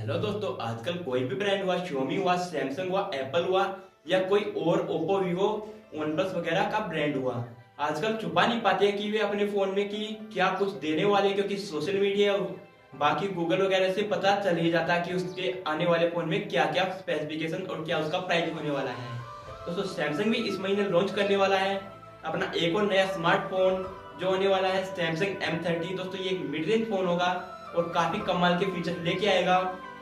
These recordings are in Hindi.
हेलो दोस्तों, आजकल कोई भी ब्रांड हुआ, Xiaomi हुआ, सैमसंग हुआ, एप्पल हुआ या कोई और ओप्पो, वीवो, वन प्लस वगैरह का ब्रांड हुआ, आजकल छुपा नहीं पाते हैं कि वे अपने फोन में कि क्या कुछ देने वाले हैं, क्योंकि सोशल मीडिया और बाकी गूगल वगैरह से पता चल ही जाता है कि उसके आने वाले फोन में क्या क्या स्पेसिफिकेशन और क्या उसका प्राइस होने वाला है। दोस्तों सैमसंग भी इस महीने लॉन्च करने वाला है अपना एक और नया स्मार्टफोन जो होने वाला है सैमसंग M30। दोस्तों ये एक मिड रेंज फोन होगा और काफी कमाल के फीचर लेके आएगा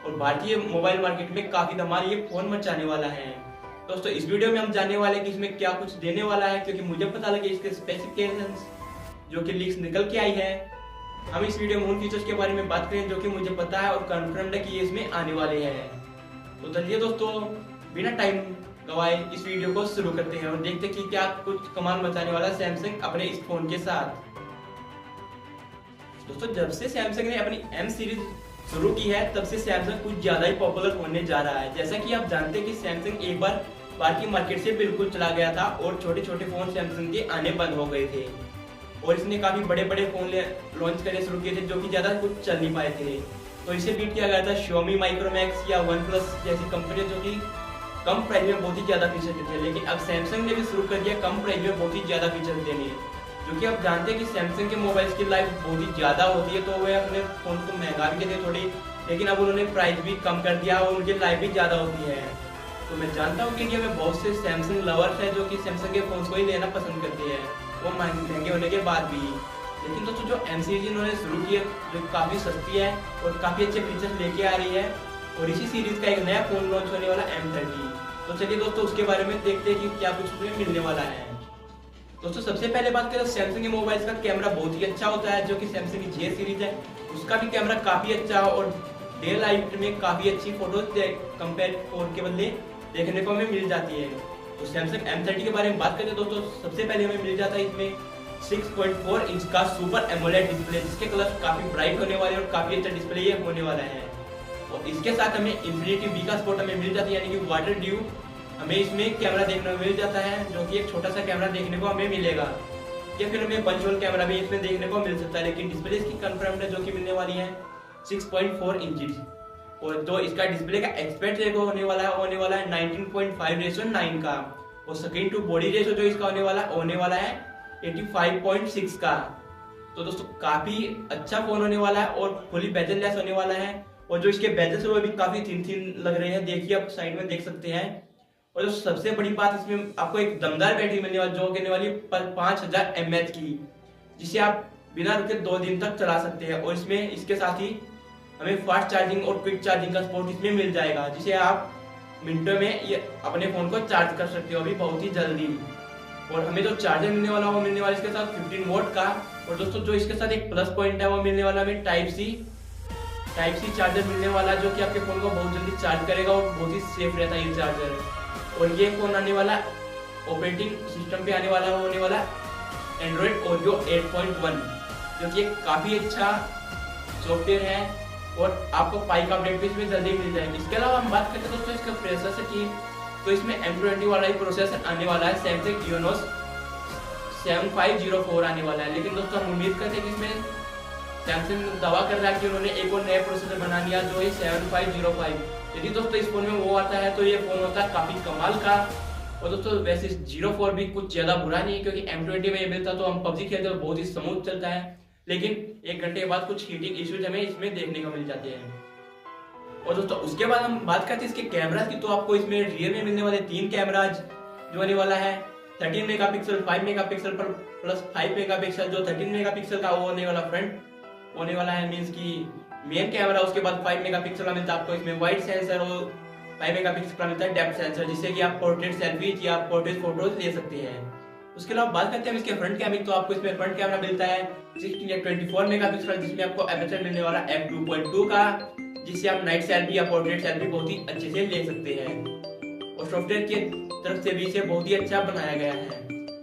और भारतीय मोबाइल मार्केट में काफी धमाल ये फोन मचाने वाला है। दोस्तों इस वीडियो में हम जानने वाले हैं कि इसमें क्या कुछ देने वाला है, क्योंकि मुझे पता लगे इसके स्पेसिफिकेशंस जो कि लीक्स निकल के आई है। हम इस वीडियो में उन फीचर्स के बारे में बात करें जो कि मुझे पता है और कंफर्म्ड है कि ये इसमें आने वाले हैं। तो चलिए दोस्तों बिना टाइम गवाए इस वीडियो को शुरू करते हैं और देखते हैं कि क्या कुछ कमाल मचाने वाला सैमसंग अपने इस फोन के साथ। दोस्तों जब से सैमसंग ने अपनी M सीरीज शुरू की है तब से सैमसंग कुछ ज्यादा ही पॉपुलर होने जा रहा है। जैसा कि आप जानते हैं कि सैमसंग एक बार बाहर की मार्केट से बिल्कुल चला गया था और छोटे छोटे फोन सैमसंग के आने बंद हो गए थे और इसने काफी बड़े बड़े फोन लॉन्च करने शुरू किए थे जो कि ज्यादा कुछ चल नहीं पाए थे। तो इसे बीट किया गया था Xiaomi माइक्रोमैक्स या वन प्लस जैसी कंपनी जो कि कम प्राइस में बहुत ही ज्यादा फीचर देते हैं। लेकिन अब सैमसंग ने भी शुरू कर दिया कम प्राइस में बहुत ही ज्यादा फीचर देने, जो कि आप जानते हैं कि सैमसंग के मोबाइल्स की लाइफ बहुत ही ज्यादा होती है, तो वे अपने फोन को महंगा भी देते थोड़ी, लेकिन अब उन्होंने प्राइस भी कम कर दिया और उनकी लाइफ भी ज्यादा होती है। तो मैं जानता हूँ कि इंडिया में बहुत से सैमसंग लवर्स हैं जो कि सैमसंग के फोन को ही लेना पसंद करते हैं, वो महंगे होने के बाद भी। लेकिन दोस्तों जो M सीरीज इन्होंने शुरू की है जो काफी सस्ती है और काफी अच्छे फीचर्स लेके आ रही है और इसी सीरीज का एक नया फोन लॉन्च होने वाला M30। तो चलिए दोस्तों उसके बारे में देखते हैं कि क्या कुछ उसमें मिलने वाला है। दोस्तों सबसे पहले बात करें सैमसंग के मोबाइल्स का कैमरा बहुत ही अच्छा होता है, जो कि सैमसंग की J सीरीज है उसका भी कैमरा काफी अच्छा और डे लाइट में काफी अच्छी फोटोज कंपेयर फोन के बदले देखने को हमें मिल जाती है। तो सैमसंग M30 के बारे में बात करें दोस्तों सबसे पहले हमें मिल जाता है इसमें 6.4 इंच का सुपर एमोलेड डिस्प्ले, जिसके कलर काफी ब्राइट होने वाले और काफी अच्छा डिस्प्ले ये होने वाला है। और इसके साथ हमें इंफिनिटी V का सपोर्ट हमें मिल जाती है, यानी कि वाटर ड्यू हमें इसमें कैमरा देखने को मिल जाता है, जो कि एक छोटा सा कैमरा देखने को हमें मिलेगा, या फिर हमें पंच होल कैमरा भी इसमें देखने को मिल सकता है। लेकिन डिस्प्ले इसकी कंफर्म्ड है जो कि मिलने वाली है 6.4 इंच और जो इसका डिस्प्ले का एक्सपेक्ट रेशो होने वाला है 19.5:9 का और स्क्रीन टू बॉडी रेशो जो इसका होने वाला है 85.6 का। तो दोस्तों काफी अच्छा फोन होने वाला है और फुली बेजल लेस होने वाला है और जो इसके बेजल्स है वो भी काफी थिन लग रहे हैं, देखिए आप साइड में देख सकते हैं। और जो सबसे बड़ी बात इसमें आपको एक दमदार बैटरी मिलने वाली जो कहने वाली 5000 mAh की, जिसे आप बिना रुके 2 दिन तक चला सकते हैं। और इसमें इसके साथ ही हमें फास्ट चार्जिंग और क्विक चार्जिंग का सपोर्ट इसमें मिल जाएगा, जिसे आप मिनटों में ये अपने फोन को चार्ज कर सकते हो अभी बहुत ही जल्दी। और हमें जो चार्जर मिलने वाला वो मिलने वाला इसके साथ 15 वोट का। और दोस्तों जो इसके साथ एक प्लस पॉइंट है वो मिलने वाला हमें टाइप सी चार्जर मिलने वाला, जो कि आपके फोन को बहुत जल्दी चार्ज करेगा और बहुत ही सेफ रहता है ये चार्जर। और ये फोन आने वाला ऑपरेटिंग सिस्टम पे आने वाला होने वाला एंड्रॉइड ओरियो 8.1, जो कि एक काफी अच्छा सॉफ्टवेयर है और आपको पाई का अपडेट भी इसमें जल्दी मिल जाएगी। इसके अलावा हम बात करते हैं दोस्तों इसका प्रोसेसर की, तो इसमें M20 वाला ही प्रोसेसर आने वाला है, सैमसंग यूनोस 7504 आने वाला है। लेकिन दोस्तों हम उम्मीद करते हैं कि इसमें सैमसंग दावा कर रहा है कि उन्होंने एक और नया प्रोसेसर बना लिया जो है 7505। यदि दोस्तों इस फोन में वो आता है तो ये फोन होता है काफी कमाल का। और दोस्तों वैसे 04 भी कुछ ज्यादा बुरा नहीं है, क्योंकि M20 में ये मिलता तो हम पबजी खेलते तो बहुत ही स्मूथ चलता है, लेकिन 1 घंटे के बाद कुछ हीटिंग इश्यूज हमें इसमें देखने को मिल जाते हैं। और दोस्तों उसके बाद हम बात करते हैं इसके कैमरा की, तो आपको इसमें रियर में मिलने वाले 3 कैमराज जो होने वाला है 13 मेगापिक्सल, 5 मेगापिक्सल पर प्लस 5 मेगापिक्सल। जो 13 मेगापिक्सल का वो होने वाला फ्रंट होने वाला है, मीन्स की मेन कैमरा। उसके बाद 5 मेगापिक्सल का मिलता है आपको इसमें वाइड सेंसर और 5 मेगापिक्सल का मिलता है डेप्थ सेंसर, जिससे कि आप पोर्ट्रेट सेल्फी या पोर्ट्रेट फोटोज ले सकते हैं। उसके अलावा बात करते हैं इसके फ्रंट कैमरे, तो आपको इसमें फ्रंट कैमरा मिलता है 16 या 24 मेगापिक्सल, जिसमें आपको एपर्चर मिलने वाला f2.2 का, जिससे आप नाइट सेल्फी या पोर्ट्रेट सेल्फी बहुत ही अच्छे से ले सकते हैं और सॉफ्टवेयर की तरफ से भी इसे बहुत ही अच्छा बनाया गया है।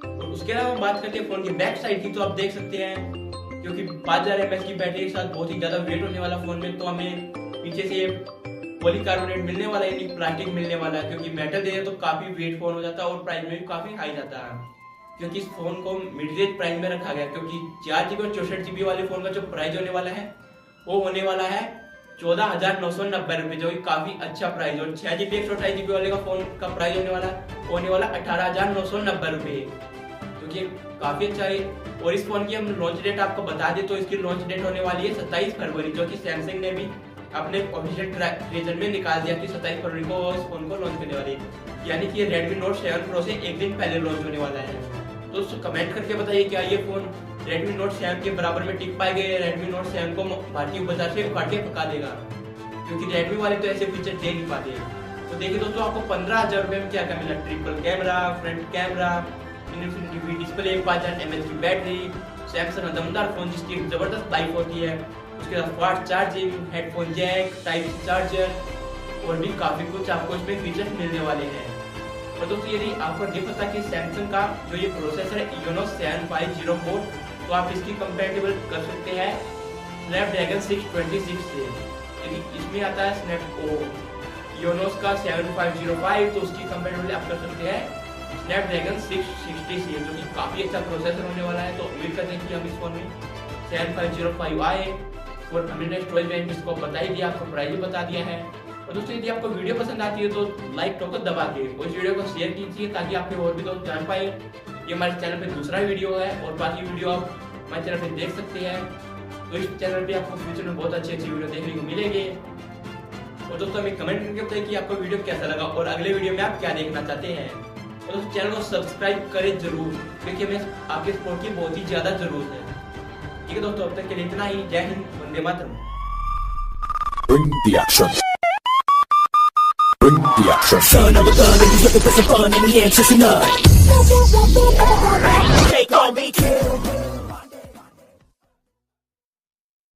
और उसके अलावा हम बात करते हैं फोन की बैक साइड की, तो आप देख सकते हैं क्योंकि 5000 mAh की बैटरी के साथ बहुत ही ज्यादा वेट होने वाला फोन में, तो हमें पीछे से पॉलीकार्बोनेट मिलने वाला है, यानी प्लास्टिक मिलने वाला है, क्योंकि मेटल दे तो काफी वेट फोन हो जाता है और प्राइस में भी काफी हाई जाता है। क्योंकि इस फोन को मिड रेंज प्राइस में रखा गया, क्योंकि 4GB और 64GB वाले फोन का जो प्राइस होने वाला है वो होने वाला है 14,990 रुपए, जो कि काफी अच्छा प्राइस। और 6 GB 128 GB वाले का फोन का प्राइस होने वाला 18,990 रुपए, जो कि काफी अच्छा है। और इस फोन की हम लॉन्च डेट आपको बता दें तो इसकी लॉन्च डेट होने वाली है 27 फरवरी, जो कि सैमसंग ने भी अपने ऑफिशियल ट्रेजर में निकाल दिया कि 27 फरवरी को इस फोन को लॉन्च करने वाली है। यानी कि Redmi Note 7 Pro से एक दिन पहले लॉन्च होने वाला है। तो कमेंट करके बताइए क्या ये फोन Redmi Note 7 के बराबर में टिक पाएगा या Redmi Note 7 को भारतीय बाजार से उखाड़ के पका देगा, क्योंकि Redmi वाले तो ऐसे फीचर दे नहीं पाते। तो देखिए दोस्तों, आपको 15,000 रुपए में क्या क्या मिला। Triple camera, front camera, infinity display, 5000 mAh की बैटरी, सैमसंग का दमदार फोन जिसकी जबरदस्त लाइफ होती है, उसके बाद fast charging, headphone jack, type C charger और भी काफी कुछ आपको इसमें फीचर्स मिलने वाले हैं। और दोस्तों यदि आपको नहीं पता कि सैमसंग का जो ये प्रोसेसर है Exynos 7504, तो आप इसकी कंपैटिबल कर सकते हैं स्नैपड्रैगन 626 से। यदि इसमें आता है Exynos का 7505, तो उसकी कंपैटिबल आप कर सकते हैं स्नैपड्रैगन 660 से, जो कि काफी अच्छा प्रोसेसर होने वाला है। तो उम्मीद करते हैं कि हम इस फोन में 7505 आए और हमने स्टोरेज वेरिएंट इसको बता ही दिया, आपको प्राइस भी बता दिया है। और दोस्तों यदि आपको वीडियो पसंद आती है तो लाइक को दबा के उस वीडियो को शेयर कीजिए, ताकि आपके और भी दोस्त जान पाए। ये हमारे चैनल पे दूसरा वीडियो है और बाकी वीडियो आप हमारे चैनल पे देख सकते हैं। तो इस चैनल पे आपको फ्यूचर में बहुत अच्छी अच्छी वीडियो देखने को मिलेंगे। और दोस्तों हमें कमेंट करके बताइए कि आपको वीडियो कैसा लगा और अगले वीडियो में आप क्या देखना चाहते हैं। और दोस्तों चैनल को सब्सक्राइब करें जरूर, क्योंकि हमें आपके सपोर्ट की बहुत ही ज्यादा जरूरत है। ठीक है दोस्तों, अब तक के लिए इतना ही। जय Hind, Vande Mataram. Bring the action. Bring the action. Son of a gun, and he's looking for some fun, and the answer's none. Take on me, kid.